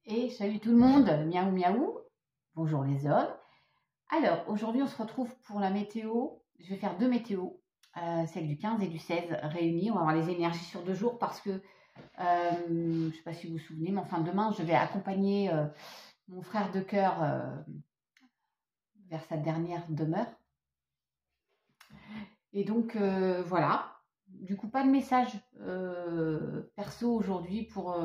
Et salut tout le monde, miaou miaou, bonjour les hommes. Alors aujourd'hui on se retrouve pour la météo, je vais faire deux météos, celle du 15 et du 16 réunies, on va avoir les énergies sur 2 jours parce que, je ne sais pas si vous vous souvenez, mais enfin demain je vais accompagner mon frère de cœur vers sa dernière demeure. Et donc voilà, du coup pas de message perso aujourd'hui pour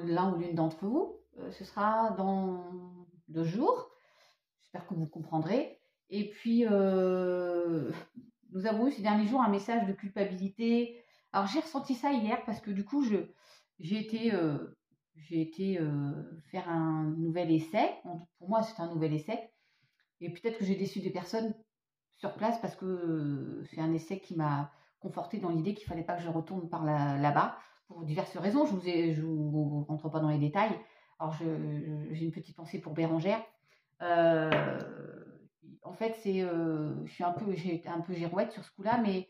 l'un ou l'une d'entre vous. Ce sera dans 2 jours. J'espère que vous comprendrez. Et puis, nous avons eu ces derniers jours un message de culpabilité. Alors, j'ai ressenti ça hier parce que du coup, j'ai été, faire un nouvel essai. Pour moi, c'est un nouvel essai. Et peut-être que j'ai déçu des personnes sur place parce que c'est un essai qui m'a conforté dans l'idée qu'il ne fallait pas que je retourne par là-bas pour diverses raisons. Je vous rentre pas dans les détails. Alors, j'ai une petite pensée pour Bérangère. En fait, j'ai été un peu girouette sur ce coup-là, mais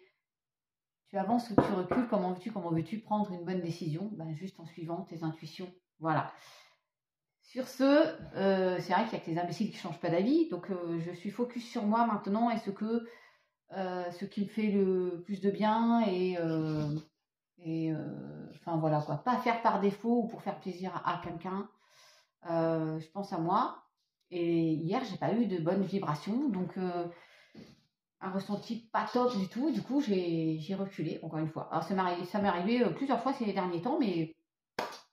tu avances ou tu recules, comment veux-tu prendre une bonne décision? Ben, juste en suivant tes intuitions. Voilà. Sur ce, c'est vrai qu'il n'y a que les imbéciles qui ne changent pas d'avis, donc je suis focus sur moi maintenant et ce qui me fait le plus de bien enfin voilà quoi, pas faire par défaut ou pour faire plaisir à quelqu'un. Je pense à moi. Et hier, j'ai pas eu de bonnes vibrations, donc un ressenti pas top du tout. Du coup, j'ai reculé encore une fois. Alors ça m'est arrivé plusieurs fois ces derniers temps, mais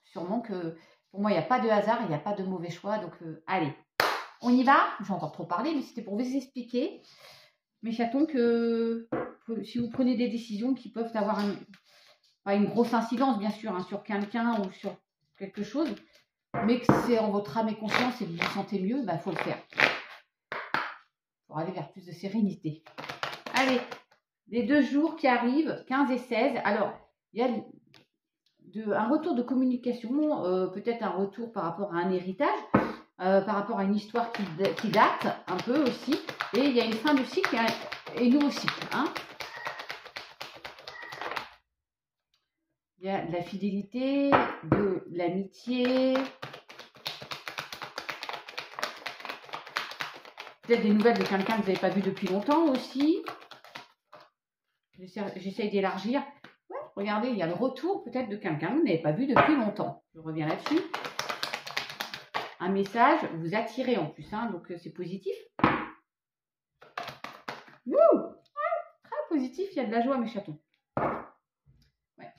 sûrement que pour moi, il n'y a pas de hasard, il n'y a pas de mauvais choix. Donc allez, on y va. J'ai encore trop parlé, mais c'était pour vous expliquer, mes chatons, que si vous prenez des décisions qui peuvent avoir pas une grosse incidence, bien sûr, hein, sur quelqu'un ou sur quelque chose, mais que c'est en votre âme et conscience et que vous vous sentez mieux, il faut le faire. Pour aller vers plus de sérénité. Allez, les 2 jours qui arrivent, 15 et 16. Alors, il y a un retour de communication, peut-être un retour par rapport à un héritage, par rapport à une histoire qui date un peu aussi. Et il y a une fin de cycle et nouveau cycle. Hein. Il y a de la fidélité, de l'amitié, peut-être des nouvelles de quelqu'un que vous n'avez pas vu depuis longtemps aussi. J'essaye d'élargir. Ouais, regardez, il y a le retour peut-être de quelqu'un que vous n'avez pas vu depuis longtemps. Je reviens là-dessus. Un message, vous attirez en plus, hein, donc c'est positif. Wouh, très positif, il y a de la joie, mes chatons. Ouais.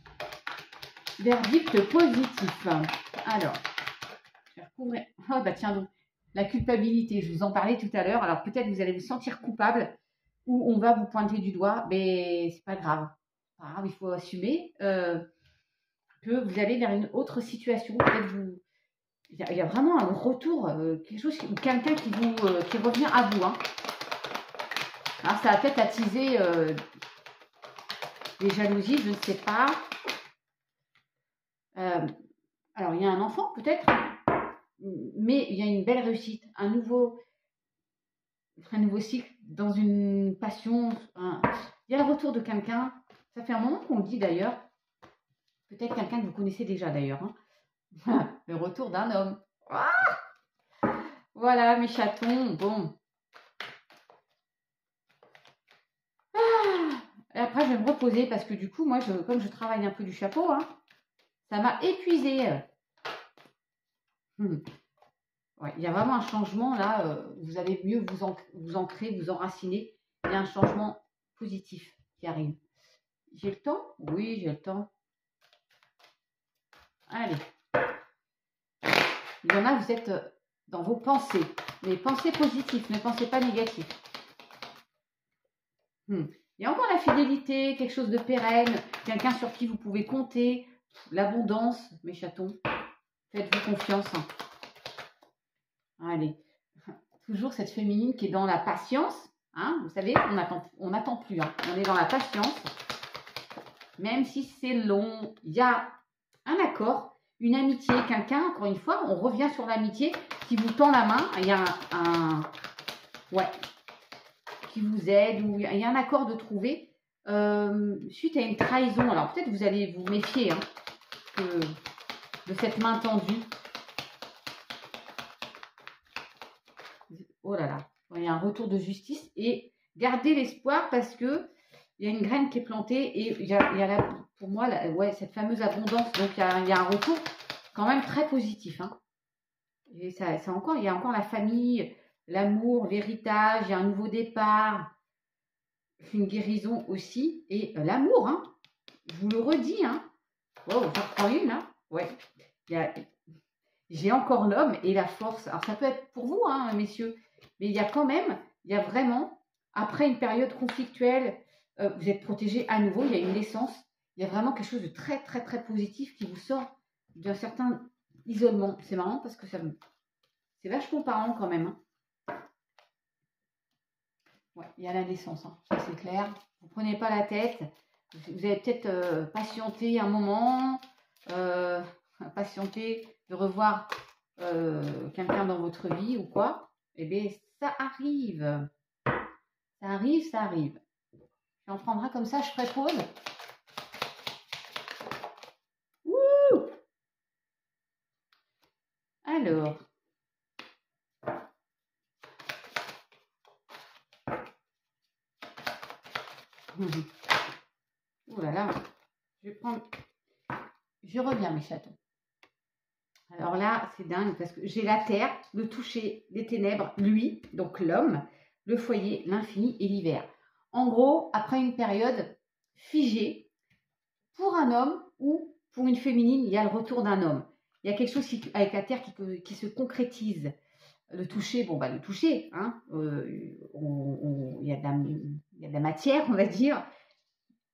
Verdict positif. Alors, je vais recouvrir. Oh, bah tiens donc, la culpabilité, je vous en parlais tout à l'heure. Alors peut-être vous allez vous sentir coupable ou on va vous pointer du doigt, mais c'est pas grave. Pas grave, il faut assumer que vous allez vers une autre situation. Peut-être il y a vraiment un retour, quelque chose ou quelqu'un qui revient à vous. Hein. Alors ça va peut-être attiser des jalousies, je ne sais pas. Alors il y a un enfant peut-être, mais il y a une belle réussite, un nouveau cycle dans une passion. Il y a le retour de quelqu'un. Ça fait un moment qu'on le dit d'ailleurs. Peut-être quelqu'un que vous connaissez déjà d'ailleurs. Hein. Le retour d'un homme. Ah, voilà mes chatons. Bon. Et après, je vais me reposer parce que du coup, moi, comme je travaille un peu du chapeau, hein, ça m'a épuisée. Ouais, il y a vraiment un changement là. Vous allez mieux vous ancrer, vous enraciner. Il y a un changement positif qui arrive. J'ai le temps? Oui, j'ai le temps. Allez. Il y en a, vous êtes dans vos pensées. Mais pensez positives, ne pensez pas négatives. Il y a encore la fidélité, quelque chose de pérenne, quelqu'un sur qui vous pouvez compter, l'abondance, mes chatons. Faites-vous confiance. Allez. Toujours cette féminine qui est dans la patience. Hein, vous savez, on n'attend plus. Hein. On est dans la patience. Même si c'est long, il y a un accord, une amitié, quelqu'un, encore une fois, on revient sur l'amitié qui vous tend la main. Il y a qui vous aide, ou il y a un accord de trouver suite à une trahison. Alors peut-être vous allez vous méfier hein, de cette main tendue. oh là là, il y a un retour de justice et gardez l'espoir parce que il y a une graine qui est plantée et il y a là, pour moi, ouais, cette fameuse abondance. Donc, il y a un retour quand même très positif. Hein. Et encore, il y a encore la famille, l'amour, l'héritage, il y a un nouveau départ, une guérison aussi et l'amour. Hein. Je vous le redis. Hein. Oh, j'en reprends une. Hein. Ouais. J'ai encore l'homme et la force. Alors, ça peut être pour vous, hein, messieurs, mais il y a quand même, il y a vraiment, après une période conflictuelle, vous êtes protégé à nouveau, il y a une naissance, il y a vraiment quelque chose de très, très, très positif qui vous sort d'un certain isolement. C'est marrant parce que c'est vachement parlant quand même. Hein. Ouais, il y a la naissance, hein, ça c'est clair. Vous ne prenez pas la tête. Vous avez peut-être patienté un moment, patienté de revoir quelqu'un dans votre vie ou quoi. Eh bien, ça arrive. Ça arrive, ça arrive. J'en prendrai comme ça, je ferai pause. Ouh! Alors. Ouh là là. Je reviens, mes chatons. Alors là, c'est dingue parce que j'ai la terre, le toucher, les ténèbres, lui, donc l'homme, le foyer, l'infini et l'hiver. En gros, après une période figée, pour un homme ou pour une féminine, il y a le retour d'un homme. Il y a quelque chose avec la terre qui se concrétise. Le toucher, bon, bah, le toucher, hein, il y a de la matière, on va dire.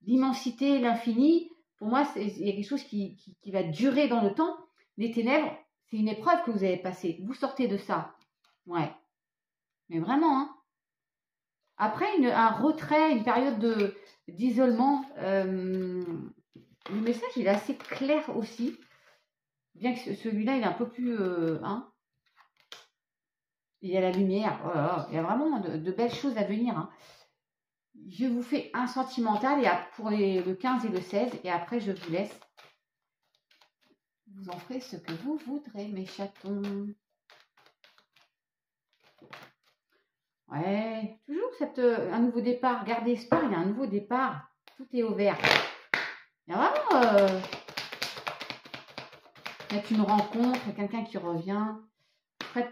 L'immensité, l'infini, pour moi, il y a quelque chose qui va durer dans le temps. Les ténèbres, c'est une épreuve que vous avez passée. Vous sortez de ça. Ouais. Mais vraiment, hein. Après un retrait, une période d'isolement, le message, il est assez clair aussi. Bien que celui-là, il est un peu plus... hein. Il y a la lumière. Oh là là, il y a vraiment de belles choses à venir. Hein. Je vous fais un sentimental pour le 15 et le 16. Et après, je vous laisse. Vous en ferez ce que vous voudrez, mes chatons. Ouais, toujours un nouveau départ. Gardez espoir, il y a un nouveau départ. Tout est au vert. Il y a vraiment une rencontre, quelqu'un qui revient. Frais,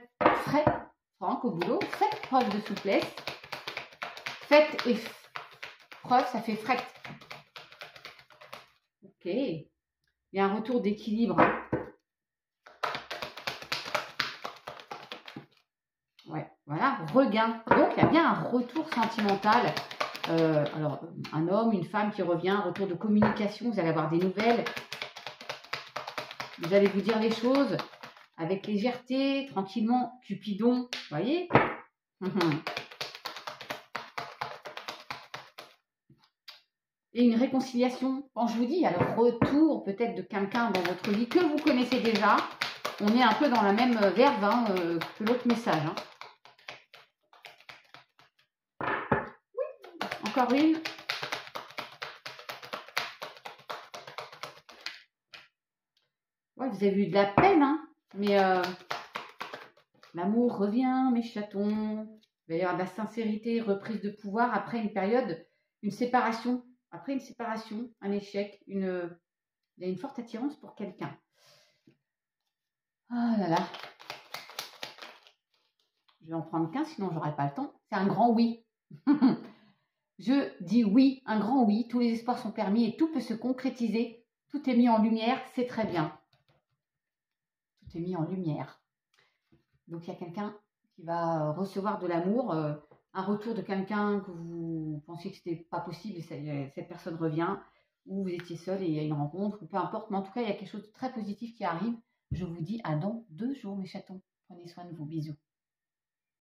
Franck, au boulot. Faites preuve de souplesse. Faites et preuve, ça fait fret. Ok. Il y a un retour d'équilibre. Ouais, voilà, regain. Donc, il y a bien un retour sentimental. Alors, un homme, une femme qui revient, un retour de communication. Vous allez avoir des nouvelles. Vous allez vous dire les choses avec légèreté, tranquillement. Cupidon, vous voyez. Et une réconciliation. Quand je vous dis, il y a le retour peut-être de quelqu'un dans votre vie que vous connaissez déjà. On est un peu dans la même verve hein, que l'autre message. Hein. Oui, encore une. Ouais, vous avez eu de la peine, hein, mais l'amour revient, mes chatons. Il va y avoir de la sincérité, reprise de pouvoir après une période, une séparation. Après une séparation, un échec, il y a une forte attirance pour quelqu'un. Ah là là. Je vais en prendre qu'un, sinon je n'aurai pas le temps. C'est un grand oui. Je dis oui, un grand oui. Tous les espoirs sont permis et tout peut se concrétiser. Tout est mis en lumière, c'est très bien. Tout est mis en lumière. Donc, il y a quelqu'un qui va recevoir de l'amour, un retour de quelqu'un que vous pensiez que ce n'était pas possible et cette personne revient, ou vous étiez seul et il y a une rencontre, ou peu importe. Mais en tout cas, il y a quelque chose de très positif qui arrive. Je vous dis à dans 2 jours, mes chatons. Prenez soin de vous. Bisous.